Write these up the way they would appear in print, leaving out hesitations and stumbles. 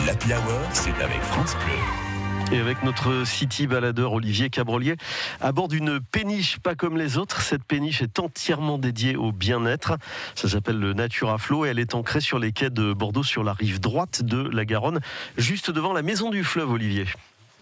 l'Happy Hour, c'est avec France Bleu. Et avec notre city baladeur Olivier Cabrolier à bord d'une péniche pas comme les autres. Cette péniche est entièrement dédiée au bien-être. Ça s'appelle le Natura Flow et elle est ancrée sur les quais de Bordeaux, sur la rive droite de la Garonne, juste devant la maison du fleuve, Olivier.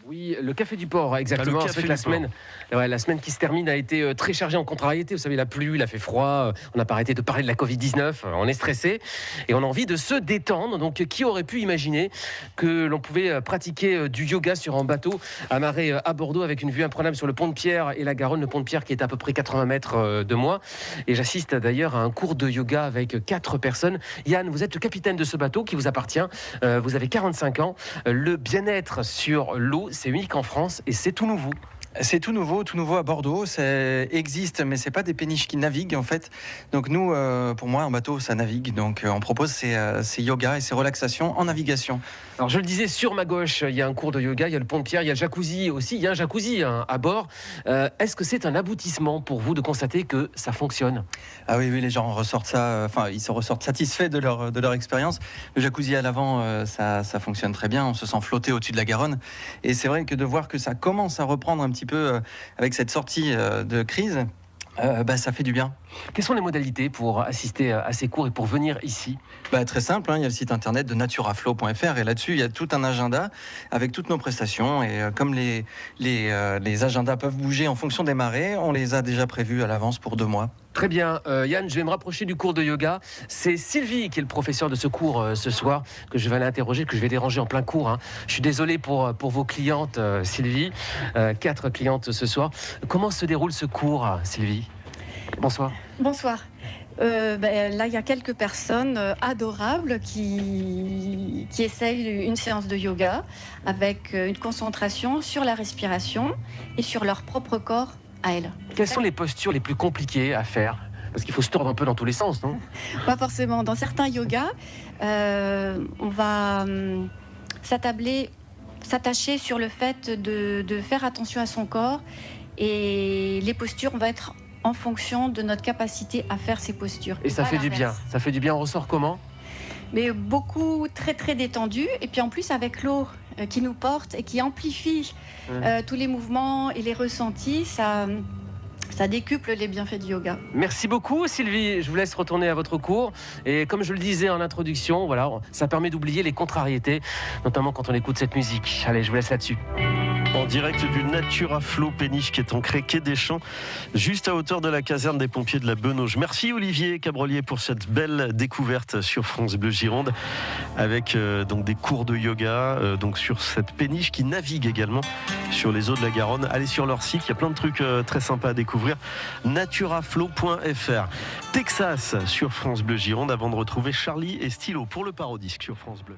Oui, le Café du Port, exactement. Le café la du semaine, la semaine qui se termine a été très chargée en contrariétés. Vous savez, il a plu, il a fait froid. On n'a pas arrêté de parler de la Covid-19. On est stressé et on a envie de se détendre. Donc, qui aurait pu imaginer que l'on pouvait pratiquer du yoga sur un bateau amarré à Bordeaux avec une vue imprenable sur le pont de Pierre et la Garonne, le pont de Pierre qui est à peu près 80 mètres de moi. Et j'assiste d'ailleurs à un cours de yoga avec 4 personnes. Yann, vous êtes le capitaine de ce bateau qui vous appartient. Vous avez 45 ans. Le bien-être sur l'eau, c'est unique en France et c'est tout nouveau. C'est tout nouveau à Bordeaux. Ça existe, mais c'est pas des péniches qui naviguent en fait. Donc nous, pour moi, un bateau, ça navigue. Donc on propose ces yoga et ces relaxations en navigation. Alors je le disais, sur ma gauche, il y a un cours de yoga, il y a le pont de Pierre, il y a le jacuzzi aussi. Il y a un jacuzzi à bord. Est-ce que c'est un aboutissement pour vous de constater que ça fonctionne ? Ah oui, les gens ressortent ça. Ils se ressortent satisfaits de leur expérience. Le jacuzzi à l'avant, ça fonctionne très bien. On se sent flotter au-dessus de la Garonne. Et c'est vrai que de voir que ça commence à reprendre un petit peu avec cette sortie de crise, ça fait du bien. Quelles sont les modalités pour assister à ces cours et pour venir ici ? Très simple, il y a le site internet de naturaflow.fr et là-dessus il y a tout un agenda avec toutes nos prestations et comme les agendas peuvent bouger en fonction des marées, on les a déjà prévus à l'avance pour 2 mois. Très bien, Yann, je vais me rapprocher du cours de yoga. C'est Sylvie qui est le professeur de ce cours ce soir, que je vais aller interroger, que je vais déranger en plein cours. Je suis désolé pour vos clientes, Sylvie. 4 clientes ce soir. Comment se déroule ce cours, Sylvie ? Bonsoir. Bonsoir. Là, il y a quelques personnes adorables qui essayent une séance de yoga avec une concentration sur la respiration et sur leur propre corps à elles. Quelles sont les postures les plus compliquées à faire ? Parce qu'il faut se tordre un peu dans tous les sens, non ? Pas forcément. Dans certains yogas, on va s'attacher sur le fait de faire attention à son corps et les postures vont être en fonction de notre capacité à faire ces postures. Et ça fait du bien. Ça fait du bien. On ressort comment ? Mais beaucoup très très détendu et puis en plus avec l'eau qui nous porte et qui amplifie tous les mouvements et les ressentis, ça décuple les bienfaits du yoga. Merci beaucoup Sylvie, je vous laisse retourner à votre cours et comme je le disais en introduction, voilà, ça permet d'oublier les contrariétés, notamment quand on écoute cette musique. Allez, je vous laisse là-dessus. En direct du Natura Flow péniche qui est ancré quai des Champs, juste à hauteur de la caserne des pompiers de la Benauge. Merci Olivier Cabrolier pour cette belle découverte sur France Bleu Gironde avec donc des cours de yoga donc sur cette péniche qui navigue également sur les eaux de la Garonne. Allez sur leur site, il y a plein de trucs très sympas à découvrir. naturaflow.fr. Texas sur France Bleu Gironde avant de retrouver Charlie et Stylo pour le Parodisque sur France Bleu.